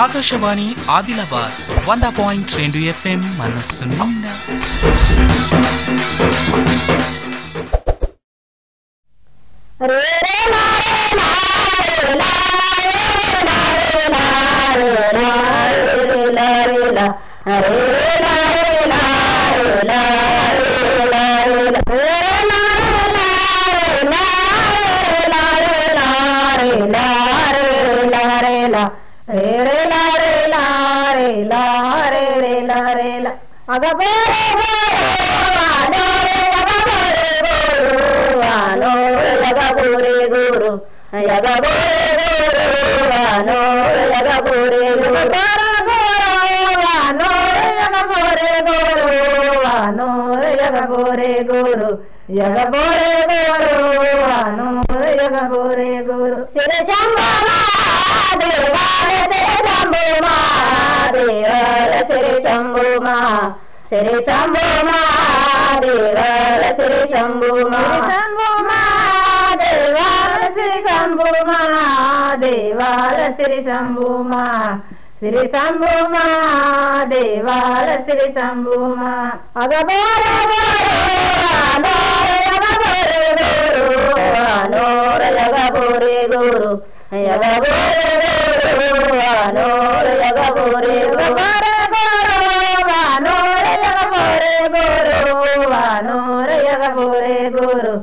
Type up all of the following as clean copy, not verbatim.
Akashvani Adilabad 100.2 FM మనస్సు నిండా. Sri Shambhu Mahadevala Sri Shambhu Mahadevala Sri Shambhu Mahadevala Sri Shambhu Sri Shambhu Mahadevala Sri Shambhu Agabara Anora Yagabore Guru Yagabore Guru Anora Yagabore Guru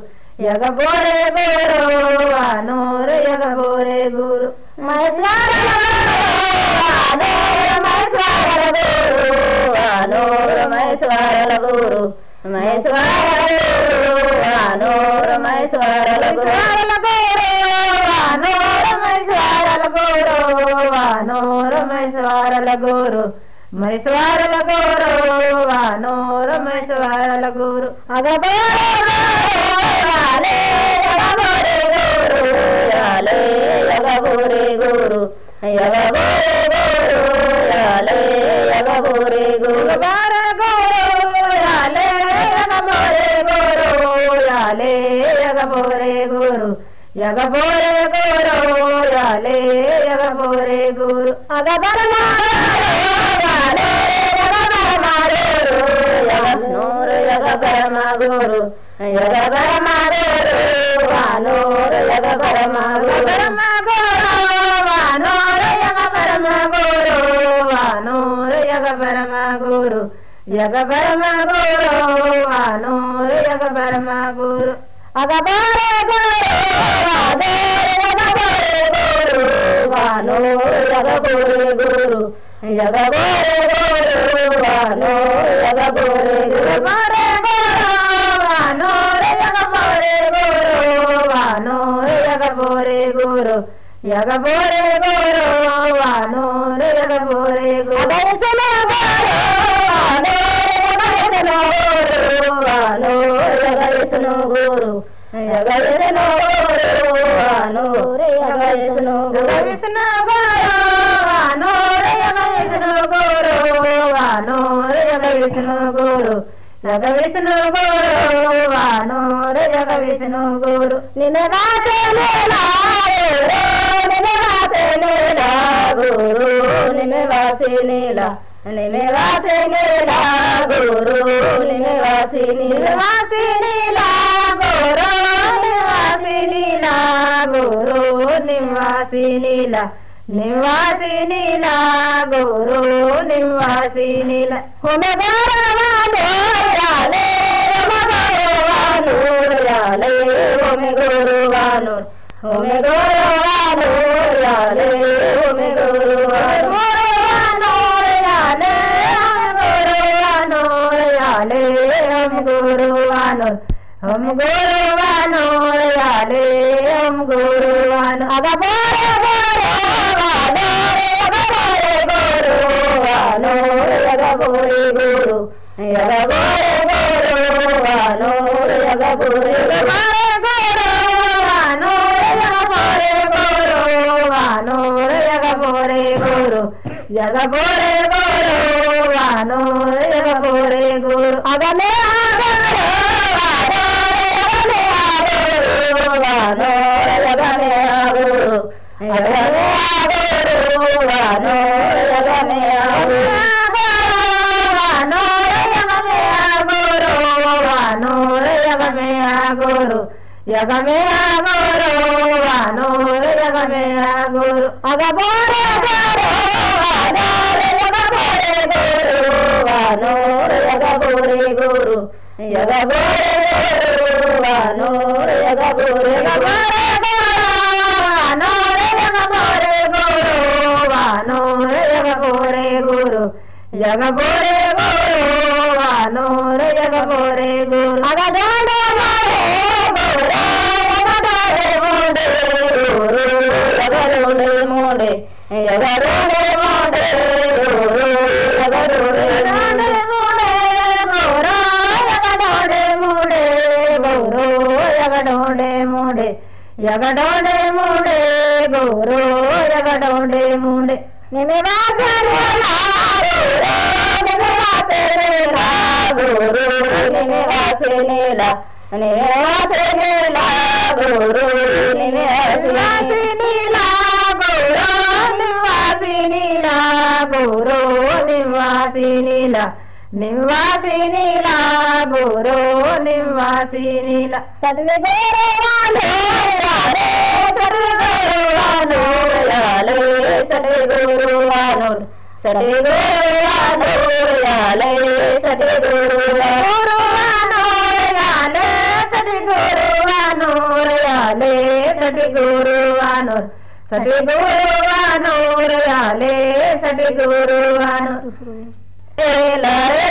Yagabore Guru, Anora Yagabore Guru, Maiswara Guru, Anora Maiswara Guru, Maiswara Guru, Anora Maiswara Guru, Anora Maiswara Guru, Anora Maiswara Guru, Maiswara Guru, Anora Maiswara Guru, Agabara Yagabore Guru, Yagabore Guru, Yagabore Guru, Bara Guru, Yagabore Guru, Yagabore Guru, Yagabore Guru, Yagabore Guru, Agabara Guru, Yagabara Guru, Anora Yagabara Guru, Anora Yagabara Guru, Anora Yagabara Guru, Yagabara Guru, Anora Yagabara Guru, Agabara Guru, Anora Yagabore Guru, Yagabore Guru, Anora Yagabore Guru, Yagabore Guru, Yagabore Guru, Anora Yagabore Guru, Yagavishnu Guru, Yagavishnu Guru, Anora Yagavishnu Guru, Yagavishnu Guru, Anora Yagavishnu Guru, Yagavishnu Guru, Anora Yagavishnu Guru, Ninavate Leela Guru, Ninavate Leela, Ninavate Leela Guru, Ninavate Leela Guru, Ninavate Leela Guru, Ninavate Leela, Nivasi Nila Guru, Nivasi Nila, Homegara Yale, Yale, Homeguru Vanur, Homeguru Vanur, Yale, Homeguru Vanur, Yale, Homeguru Vanur, Homeguru Vanur, Yale, Homeguru Vanur, Agabara Yagabore Guru, Yagabore Guru, Anora Yagabore Guru, Anora Yagabore Guru, Yagabore Guru, Anora Yagabore Guru, Agame Anora Yagame Guru, Agame ಯಗಮೇಳ Goru ವಾನೋರ ಯಗಮೇಳ Goru ಅಗ ಬೋರೆ ಗೋರು ವಾನೋರ ಯಗ ಬೋರೆ ಗೋರು ವಾನೋರ ಯಗ ಬೋರೆ ಗೋರು ಯಗ ಬೋರೆ ಗೋರು ವಾನೋರ ಯಗ ಬೋರೆ ವಾನೋರ ಯಗ ಬೋರೆ ಗೋರು ಯಗ ಬೋರೆ ಗೋರು ವಾನೋರ ಯಗ ಬೋರೆ Goru ಅಗ ದಾಡ ಮೋಡೆ ಯಗರೋಡೆ ಮೋಡೆ ಯಗರೋಡೆ ಮೋಡೆ ಯಗಡೋಡೆ ಮೋಡೆ ಗೌರೋ ಯಗಡೋಡೆ ಮೋಡೆ ಯಗಡೋಡೆ ಮೋಡೆ ಗೌರೋ ಯಗಡೋಡೆ ಮೋಡೆ ನಿಮೆ ವಾಸನೇಲ ಗೌರೋ ನಿಮೆ ವಾಸನೇಲ ನಿಮೆ ವಾಸನೇಲ ಗೌರೋ ನಿಮೆ ವಾಸನೇಲ ಗೌರೋ ನಿವಾಸಿನಿಲ ನಿವಾಸಿನಿಲ ಗೌರೋ ನಿವಾಸಿನಿಲ ಸದ್ವೆ ಗೌರವಾನು ಸದ್ವೆ ಗೌರವಾನು Yale ಸದ್ವೆ ಗೌರವಾನು ಸದ್ವೆ ಗೌರವಾನು Yale ಸದ್ವೆ ಗೌರವಾನು Yale ಸದ್ವೆ ಗೌರವಾನು Yale ಸದ್ವೆ ಗೌರವಾನು ಸಟಿ ಗುರುವಾನೂರ Yale ಸಟಿ ಗುರುವಾನು ಲಾರೆ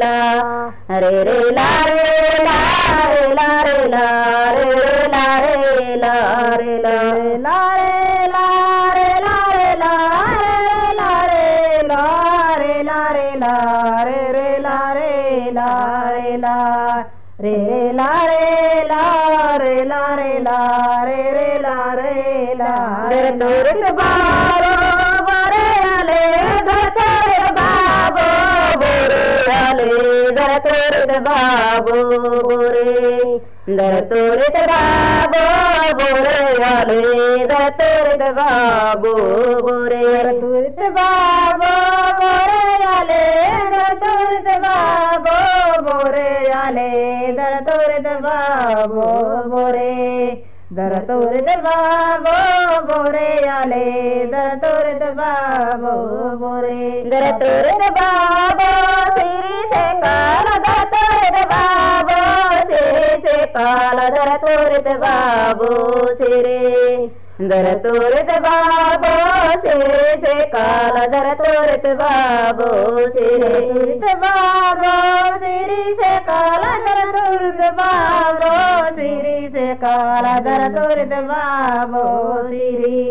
ला रे रे ला रे ला रे ला रे ला रे ला रे ला रे ला ला रे ला रे ला रे ला रे ला रे ला रे ला रे रे ला रे ला रे ला रे ला रे ला रे ला रे ला रे रे ला रे ला रे तुरत बाबो बोरे आले दर बाबो बोरे आले दर तुरत बाबो बोरे दर तुरत बाबो बोरे आले दर तुरत बाबो बोरे तुरत बाबो बोरे आले दर तुरत बाबो बोरे आले दर तुरत बाबो बोरे दर तुरत बाबो बोरे आले दर तुरत बाबो बोरे दर तुरत बाबो सिरी से काला दर तुरत बाबो सिरी से काला दर तुरत बाबो सिरे दर तुरत बाबो सिरे से काला दर तुरत बाबो सिरे तुरत बाबो सिरी से काला दर तुरत बाबो सिरी से काला दर तुरत बाबो सिरी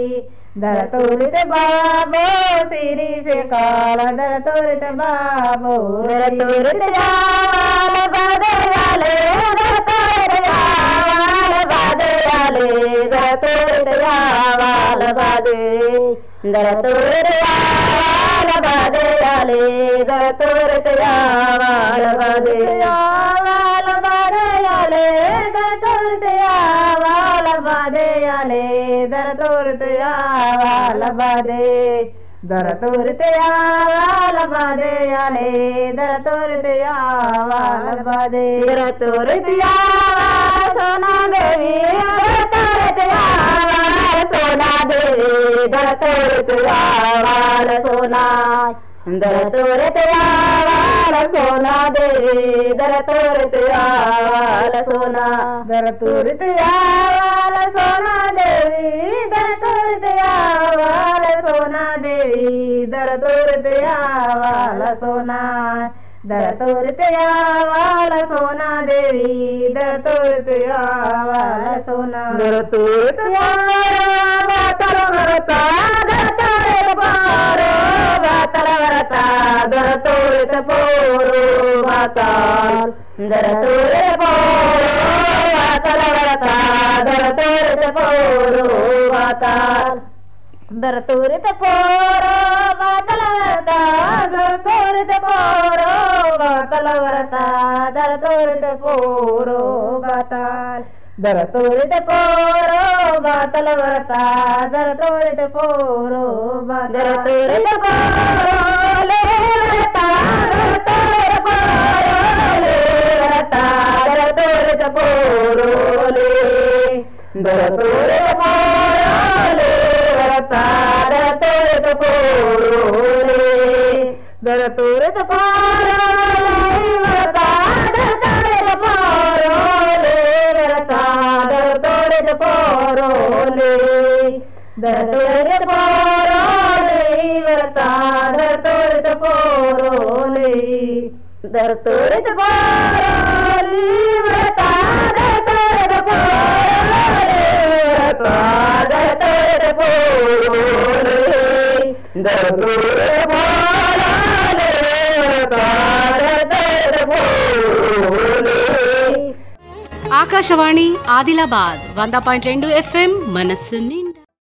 दर तुरत बाबो सिरी से काला दर तुरत बाबो दर तुरत जाल बादल दर तुरत जाल बादल दर तुरत जाल बादल दर तुरत जाल बादल दर तुरत जाल बादल दर तुरत जाल बादल दर तुरत जाल बादल दर तुरत जाल बादल दर तुरत जाल बादल दर तुरत जाल सोना देवी दर तुरत जाल सोना देवी दर तुरत जाल सोना दर तुरत जाल सोना देवी दर तुरत जाल सोना दर तुरत जाल सोना देवी दर तुरत जाल सोना देवी दर तुरत जाल सोना दर तुरत जाल सोना देवी दर तुरत जाल सोना दर तुरत जाल बातल वरता दर तुरत पारो बातल वरता दर तुरत पोरो बातल दर तुरत पोरो बातल वरता दर तुरत पोरो बातल दर तुरत पोरो बातल वरता दर तुरत पोरो बातल वरता दर तुरत पोरो बातल दर तुरत पोरो बातल वरता दर तुरत पोरो दर तुरत पोरो ले वरता दर तुरत पोरो ले वरता दर तुरत पोरो ले दर तुरत पोरो ले वरता दर तुरत पोरो ले दर तुरत पोरो ले वरता दर तुरत पोरो ले वरता दर तुरत पोरो ले दर तुरत पोरो ले वरता दर तुरत पोरो ले दर तुरत पोरो ले वरता दर तुरत पोरो ले वरता दर तुरत पोरो ले दर तुरत पोरो ले वरता दर तुरत पोरो ले ఆకాశవాణి ఆదిలాబాద్ 100.2 FM మనస్సు నిండా